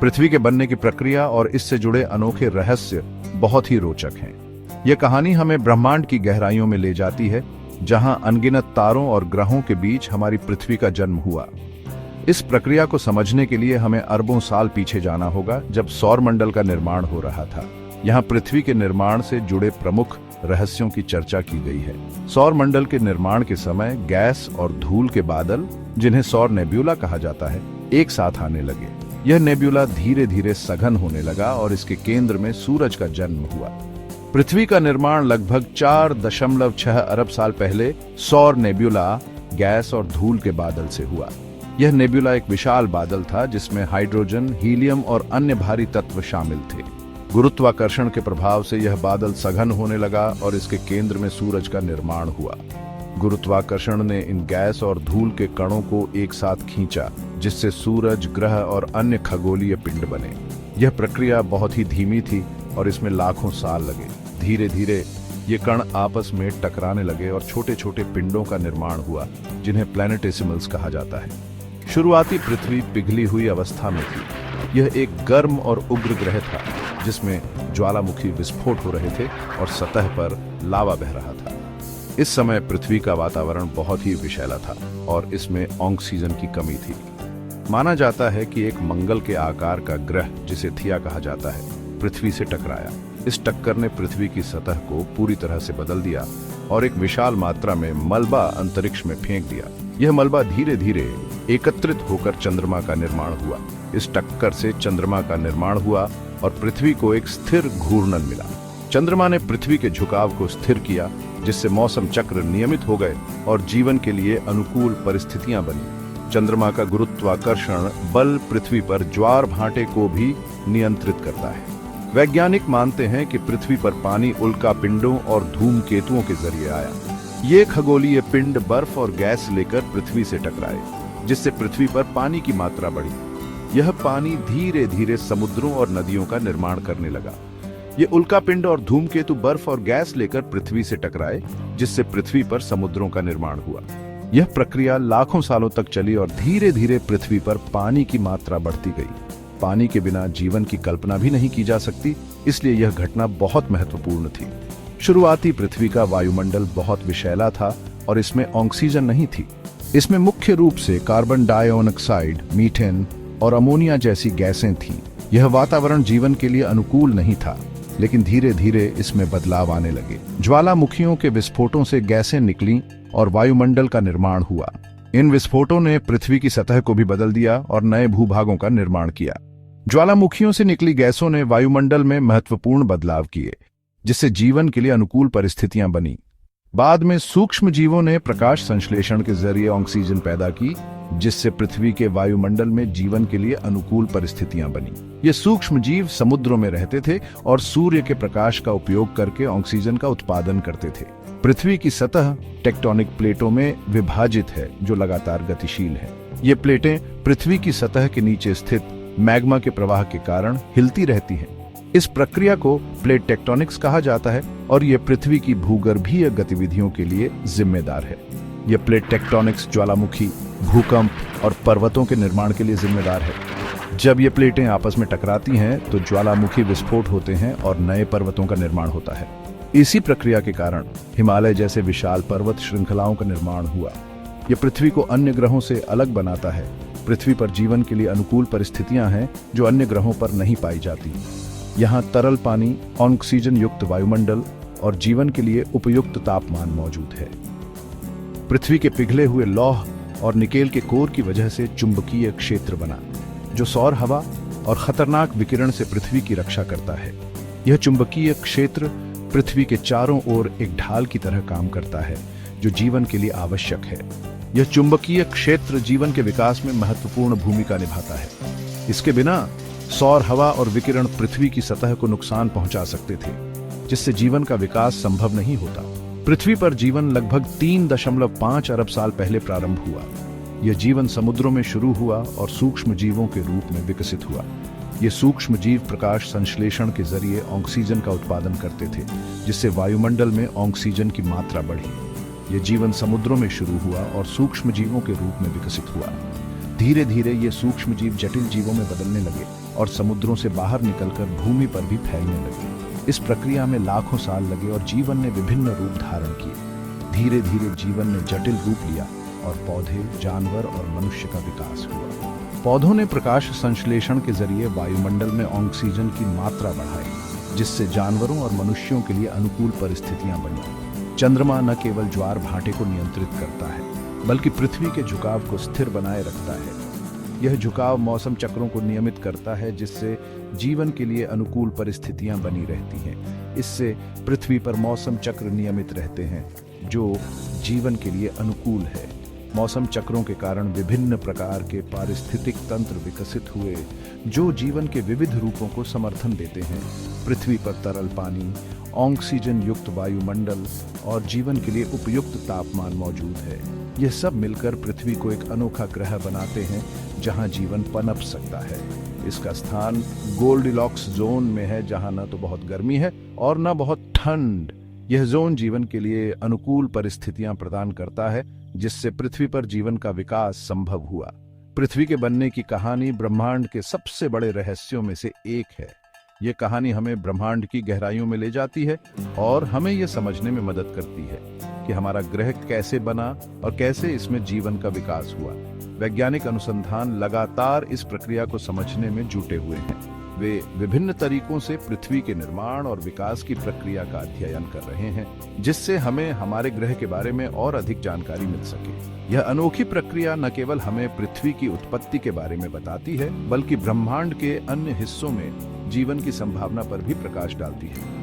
पृथ्वी के बनने की प्रक्रिया और इससे जुड़े अनोखे रहस्य बहुत ही रोचक हैं। यह कहानी हमें ब्रह्मांड की गहराइयों में ले जाती है, जहां अनगिनत तारों और ग्रहों के बीच हमारी पृथ्वी का जन्म हुआ। इस प्रक्रिया को समझने के लिए हमें अरबों साल पीछे जाना होगा, जब सौर मंडल का निर्माण हो रहा था। यहाँ पृथ्वी के निर्माण से जुड़े प्रमुख रहस्यों की चर्चा की गई है। सौर मंडल के निर्माण के समय गैस और धूल के बादल, जिन्हें सौर नेब्यूला कहा जाता है, एक साथ आने लगे। यह नेब्यूला धीरे धीरे सघन होने लगा और इसके केंद्र में सूरज का जन्म हुआ। पृथ्वी का निर्माण लगभग 4.6 अरब साल पहले सौर नेब्यूला, गैस और धूल के बादल से हुआ। यह नेब्यूला एक विशाल बादल था जिसमें हाइड्रोजन, हीलियम और अन्य भारी तत्व शामिल थे। गुरुत्वाकर्षण के प्रभाव से यह बादल सघन होने लगा और इसके केंद्र में सूरज का निर्माण हुआ। गुरुत्वाकर्षण ने इन गैस और धूल के कणों को एक साथ खींचा, जिससे सूरज, ग्रह और अन्य खगोलीय पिंड बने। यह प्रक्रिया बहुत ही धीमी थी और इसमें लाखों साल लगे। धीरे धीरे ये कण आपस में टकराने लगे और छोटे छोटे पिंडों का निर्माण हुआ, जिन्हें प्लैनेटेसिमल्स कहा जाता है। शुरुआती पृथ्वी पिघली हुई अवस्था में थी। यह एक गर्म और उग्र ग्रह था, जिसमें ज्वालामुखी विस्फोट हो रहे थे और सतह पर लावा बह रहा था। इस समय पृथ्वी का वातावरण बहुत ही विषैला था और इसमें ऑक्सीजन की कमी थी। माना जाता है कि एक मंगल के आकार का ग्रह, जिसे थिया कहा जाता है, पृथ्वी से टकराया। इस टक्कर ने पृथ्वी की सतह को पूरी तरह से बदल दिया और एक विशाल मात्रा में मलबा अंतरिक्ष में फेंक दिया। यह मलबा धीरे धीरे एकत्रित होकर चंद्रमा का निर्माण हुआ। इस टक्कर से चंद्रमा का निर्माण हुआ और पृथ्वी को एक स्थिर घूर्णन मिला। चंद्रमा ने पृथ्वी के झुकाव को स्थिर किया, जिससे मौसम चक्र नियमित हो गए और जीवन के लिए अनुकूल परिस्थितियां बनी। चंद्रमा का गुरुत्वाकर्षण बल पृथ्वी पर ज्वार भाटे को भी नियंत्रित करता है। वैज्ञानिक मानते हैं कि पृथ्वी पर पानी उल्का पिंडों और धूमकेतुओं के जरिए आया। ये खगोलीय पिंड बर्फ और गैस लेकर पृथ्वी से टकराए, जिससे पृथ्वी पर पानी की मात्रा बढ़ी। यह पानी धीरे धीरे समुद्रों और नदियों का निर्माण करने लगा। ये उल्कापिंड और धूमकेतु बर्फ और गैस लेकर पृथ्वी से टकराए, जिससे पृथ्वी पर समुद्रों का निर्माण हुआ। यह प्रक्रिया लाखों सालों तक चली और धीरे धीरे पृथ्वी पर पानी की मात्रा बढ़ती गई। पानी के बिना जीवन की कल्पना भी नहीं की जा सकती, इसलिए यह घटना बहुत महत्वपूर्ण थी। शुरुआती पृथ्वी का वायुमंडल बहुत विषैला था और इसमें ऑक्सीजन नहीं थी। इसमें मुख्य रूप से कार्बन डाइऑक्साइड, मीथेन और अमोनिया जैसी गैसें थीं। यह वातावरण जीवन के लिए अनुकूल नहीं था, लेकिन धीरे धीरे इसमें बदलाव आने लगे। ज्वालामुखियों के विस्फोटों से गैसें निकलीं और वायुमंडल का निर्माण हुआ। इन विस्फोटों ने पृथ्वी की सतह को भी बदल दिया और नए भूभागों का निर्माण किया। ज्वालामुखियों से निकली गैसों ने वायुमंडल में महत्वपूर्ण बदलाव किए, जिससे जीवन के लिए अनुकूल परिस्थितियां बनी। बाद में सूक्ष्म जीवों ने प्रकाश संश्लेषण के जरिए ऑक्सीजन पैदा की, जिससे पृथ्वी के वायुमंडल में जीवन के लिए अनुकूल परिस्थितियां बनी। ये सूक्ष्म जीव समुद्रों में रहते थे और सूर्य के प्रकाश का उपयोग करके ऑक्सीजन का उत्पादन करते थे। पृथ्वी की सतह टेक्टोनिक प्लेटों में विभाजित है, जो लगातार गतिशील है। ये प्लेटें पृथ्वी की सतह के नीचे स्थित मैग्मा के प्रवाह के कारण हिलती रहती हैं। इस प्रक्रिया को प्लेट टेक्टोनिक्स कहा जाता है और यह पृथ्वी की भूगर्भीय गतिविधियों के लिए जिम्मेदार है। यह प्लेट टेक्टोनिक्स ज्वालामुखी, भूकंप और पर्वतों के निर्माण के लिए जिम्मेदार है। जब ये प्लेटें आपस में टकराती हैं तो ज्वालामुखी विस्फोट होते हैं और नए पर्वतों का निर्माण होता है। इसी प्रक्रिया के कारण हिमालय जैसे विशाल पर्वत श्रृंखलाओं का निर्माण हुआ। यह पृथ्वी को अन्य ग्रहों से अलग बनाता है। पृथ्वी पर जीवन के लिए अनुकूल परिस्थितियां हैं जो अन्य ग्रहों पर नहीं पाई जाती। यहाँ तरल पानी, ऑक्सीजन युक्त वायुमंडल और जीवन के लिए उपयुक्त तापमान मौजूद है। पृथ्वी के पिघले हुए लौह और निकेल के कोर की वजह से चुंबकीय क्षेत्र बना, जो सौर हवा और खतरनाक विकिरण से पृथ्वी की रक्षा करता है। यह चुंबकीय क्षेत्र पृथ्वी के चारों ओर एक ढाल की तरह काम करता है, जो जीवन के लिए आवश्यक है। यह चुंबकीय क्षेत्र जीवन के विकास में महत्वपूर्ण भूमिका निभाता है। इसके बिना सौर हवा और विकिरण पृथ्वी की सतह को नुकसान पहुंचा सकते थे, जिससे जीवन का विकास संभव नहीं होता। पृथ्वी पर जीवन लगभग 3.5 अरब साल पहले प्रारंभ हुआ। यह जीवन समुद्रों में शुरू हुआ और सूक्ष्म जीवों के रूप में विकसित हुआ। ये सूक्ष्म जीव प्रकाश संश्लेषण के जरिए ऑक्सीजन का उत्पादन करते थे, जिससे वायुमंडल में ऑक्सीजन की मात्रा बढ़ी। ये जीवन समुद्रों में शुरू हुआ और सूक्ष्म जीवों के रूप में विकसित हुआ। धीरे धीरे ये सूक्ष्म जीव जटिल जीवों में बदलने लगे और समुद्रों से बाहर निकलकर भूमि पर भी फैलने लगे। इस प्रक्रिया में लाखों साल लगे और जीवन ने विभिन्न रूप धारण किए। धीरे धीरे जीवन ने जटिल रूप लिया और पौधे, जानवर और मनुष्य का विकास हुआ। पौधों ने प्रकाश संश्लेषण के जरिए वायुमंडल में ऑक्सीजन की मात्रा बढ़ाई, जिससे जानवरों और मनुष्यों के लिए अनुकूल परिस्थितियां बनी। चंद्रमा न केवल ज्वार भाटे को नियंत्रित करता है, बल्कि पृथ्वी के झुकाव को स्थिर बनाए रखता है। यह झुकाव मौसम चक्रों को नियमित करता है, जिससे जीवन के लिए अनुकूल परिस्थितियां बनी रहती हैं। इससे पृथ्वी पर मौसम चक्र नियमित रहते हैं, जो जीवन के लिए अनुकूल है। मौसम चक्रों के कारण विभिन्न प्रकार के पारिस्थितिक तंत्र विकसित हुए, जो जीवन के विविध रूपों को समर्थन देते हैं। पृथ्वी पर तरल पानी, ऑक्सीजन युक्त वायुमंडल और जीवन के लिए उपयुक्त तापमान मौजूद है। यह सब मिलकर पृथ्वी को एक अनोखा ग्रह बनाते हैं, जहां जीवन पनप सकता है। इसका स्थान गोल्डिलॉक्स जोन में है, जहां न तो बहुत गर्मी है और न बहुत ठंड। यह जोन जीवन के लिए अनुकूल परिस्थितियां प्रदान करता है, जिससे पृथ्वी पर जीवन का विकास संभव हुआ। पृथ्वी के बनने की कहानी ब्रह्मांड के सबसे बड़े रहस्यों में से एक है। यह कहानी हमें ब्रह्मांड की गहराइयों में ले जाती है और हमें यह समझने में मदद करती है कि हमारा ग्रह कैसे बना और कैसे इसमें जीवन का विकास हुआ। वैज्ञानिक अनुसंधान लगातार इस प्रक्रिया को समझने में जुटे हुए हैं। वे विभिन्न तरीकों से पृथ्वी के निर्माण और विकास की प्रक्रिया का अध्ययन कर रहे हैं, जिससे हमें हमारे ग्रह के बारे में और अधिक जानकारी मिल सके। यह अनोखी प्रक्रिया न केवल हमें पृथ्वी की उत्पत्ति के बारे में बताती है, बल्कि ब्रह्मांड के अन्य हिस्सों में जीवन की संभावना पर भी प्रकाश डालती है।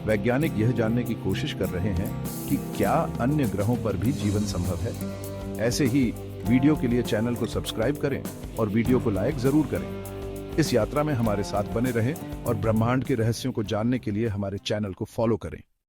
वैज्ञानिक यह जानने की कोशिश कर रहे हैं कि क्या अन्य ग्रहों पर भी जीवन संभव है। ऐसे ही वीडियो के लिए चैनल को सब्सक्राइब करें और वीडियो को लाइक जरूर करें। इस यात्रा में हमारे साथ बने रहें और ब्रह्मांड के रहस्यों को जानने के लिए हमारे चैनल को फॉलो करें।